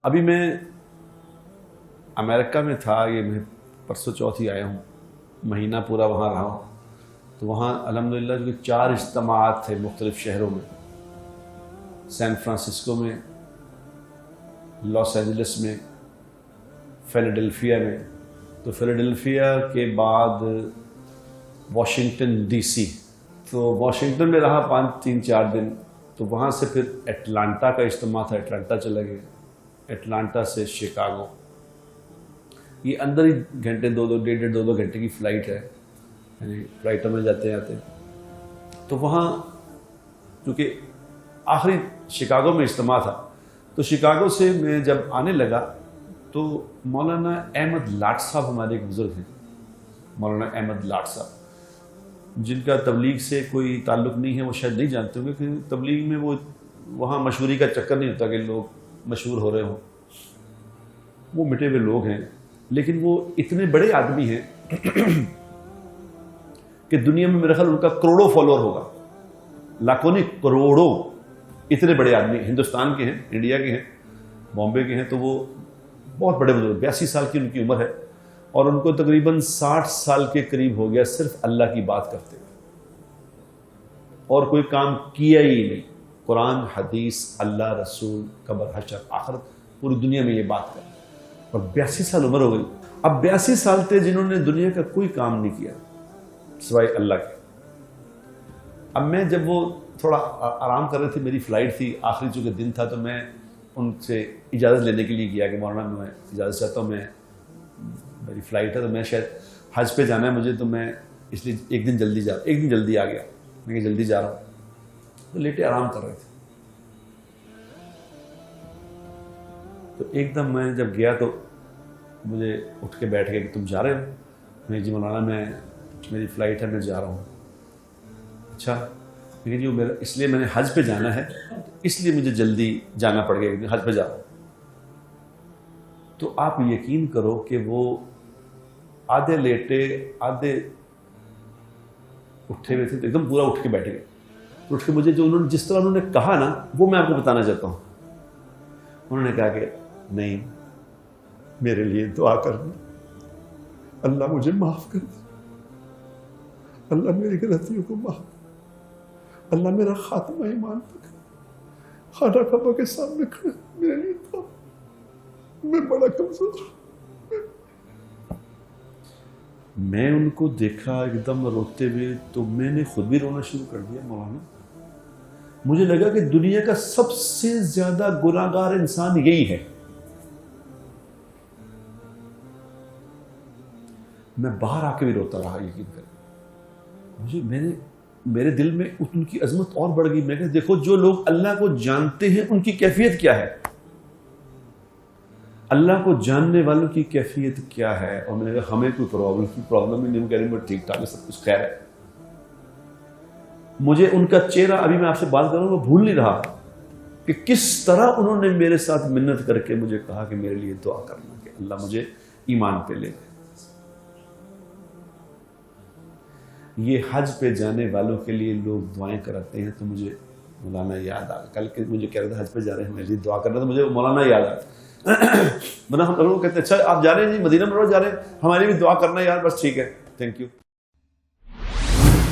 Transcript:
ابھی میں امریکہ میں تھا، یہ میں پرسوں چوتھ ہی آیا ہوں، مہینہ پورا وہاں رہا ہوں. تو وہاں الحمدللہ جو 4 اجتماعات تھے مختلف شہروں میں، سین فرانسسکو میں، لاس اینجلس میں، فیلاڈیلفیا میں. تو فیلاڈیلفیا کے بعد واشنگٹن ڈی سی، تو واشنگٹن میں رہا 3-4 دن. تو وہاں سے پھر اٹلانٹا کا اجتماع تھا، اٹلانٹا چلے گئے. اٹلانٹا سے شکاگو، یہ اندر ہی گھنٹے 2-2 گھنٹے کی فلائٹ ہے، یعنی فلائٹوں میں جاتے آتے. تو وہاں کیونکہ آخری شکاگو میں اجتماع تھا، تو شکاگو سے میں جب آنے لگا تو مولانا احمد لاٹ صاحب ہمارے ایک بزرگ ہیں، مولانا احمد لاٹ صاحب، جن کا تبلیغ سے کوئی تعلق نہیں ہے، وہ شاید نہیں جانتے ہوں گے کہ تبلیغ میں وہ وہاں مشہوری کا چکر نہیں ہوتا کہ لوگ مشہور ہو رہے ہوں. وہ مٹے ہوئے لوگ ہیں، لیکن وہ اتنے بڑے آدمی ہیں کہ دنیا میں میرے خیال ان کا کروڑوں فالوور ہوگا، لاکھوں نہیں کروڑوں. اتنے بڑے آدمی ہندوستان کے ہیں، انڈیا کے ہیں، بامبے کے ہیں. تو وہ بہت بڑے بزرگ، 82 سال کی ان کی عمر ہے، اور ان کو تقریباً 60 سال کے قریب ہو گیا صرف اللہ کی بات کرتے ہوئے، اور کوئی کام کیا ہی نہیں. قرآن، حدیث، اللہ، رسول، قبر، حشر، آخرت، پوری دنیا میں یہ بات کر. اور 82 سال عمر ہو گئی. اب 82 سال تھے جنہوں نے دنیا کا کوئی کام نہیں کیا سوائے اللہ کے. اب میں جب وہ تھوڑا آرام کر رہے تھے، میری فلائٹ تھی، آخری چونکہ دن تھا، تو میں ان سے اجازت لینے کے لیے گیا کہ مولانا میں اجازت چاہتا ہوں، میں میری فلائٹ ہے، تو میں شاید حج پہ جانا ہے مجھے، تو میں اس لیے ایک دن جلدی آ گیا. میں جلدی جا رہا ہوں، تو لیٹے آرام کر رہے تھے. تو ایک دم میں جب گیا تو مجھے اٹھ کے بیٹھ گیا کہ تم جا رہے ہو؟ میں جی مولانا میری فلائٹ ہے، میں جا رہا ہوں. اچھا، لیکن جو میرا اس لیے میں نے حج پہ جانا ہے، اس لیے مجھے جلدی جانا پڑ گیا کہ حج پہ جا رہا ہوں. تو آپ یقین کرو کہ وہ آدھے لیٹے آدھے اٹھے ہوئے تھے، تو ایک دم پورا اٹھ کے بیٹھ گئے. تو اٹھ کے مجھے جس طرح انہوں نے کہا نا، وہ میں آپ کو بتانا چاہتا ہوں. انہوں نے کہا کہ نہیں، میرے لیے دعا کرنا، اللہ مجھے معاف کر دے، اللہ میری غلطیوں کو معاف، اللہ میرا خاتمہ ایمان تک، خانہ کعبہ کے سامنے کھڑے میرے لیے دعا، میں بڑا کمزور ہوں. میں ان کو دیکھا ایک دم روتے ہوئے، تو میں نے خود بھی رونا شروع کر دیا. مولانا، مجھے لگا کہ دنیا کا سب سے زیادہ گناہگار انسان یہی ہے. میں باہر آ کے بھی روتا رہا، یقین کریں. میرے دل میں ان کی عظمت اور بڑھ گئی. میں کہ دیکھو، جو لوگ اللہ کو جانتے ہیں ان کی کیفیت کیا ہے، اللہ کو جاننے والوں کی کیفیت کیا ہے. اور میں نے کہا ہمیں کوئی پرابلم ہی نہیں. وہ کہہ رہے ہیں ٹھیک ٹھاک ہے، سب کچھ خیر ہے. مجھے ان کا چہرہ، ابھی میں آپ سے بات کر رہا ہوں، وہ بھول نہیں رہا کہ کس طرح انہوں نے میرے ساتھ منت کر کے مجھے کہا کہ میرے لیے دعا کرنا کہ اللہ مجھے ایمان پہ لے. یہ حج پہ جانے والوں کے لیے لوگ دعائیں کراتے ہیں. تو مجھے مولانا یاد آ، کل کے مجھے کہہ رہے تھے حج پہ جا رہے ہیں، میرے لیے دعا کرنا، تو مجھے مولانا یاد آ. ورنہ ہم لوگ کہتے ہیں اچھا آپ جا رہے ہیں جی، مدینہ منورہ جا رہے ہیں، ہمارے بھی دعا کرنا یار. بس ٹھیک ہے، تھینک یو.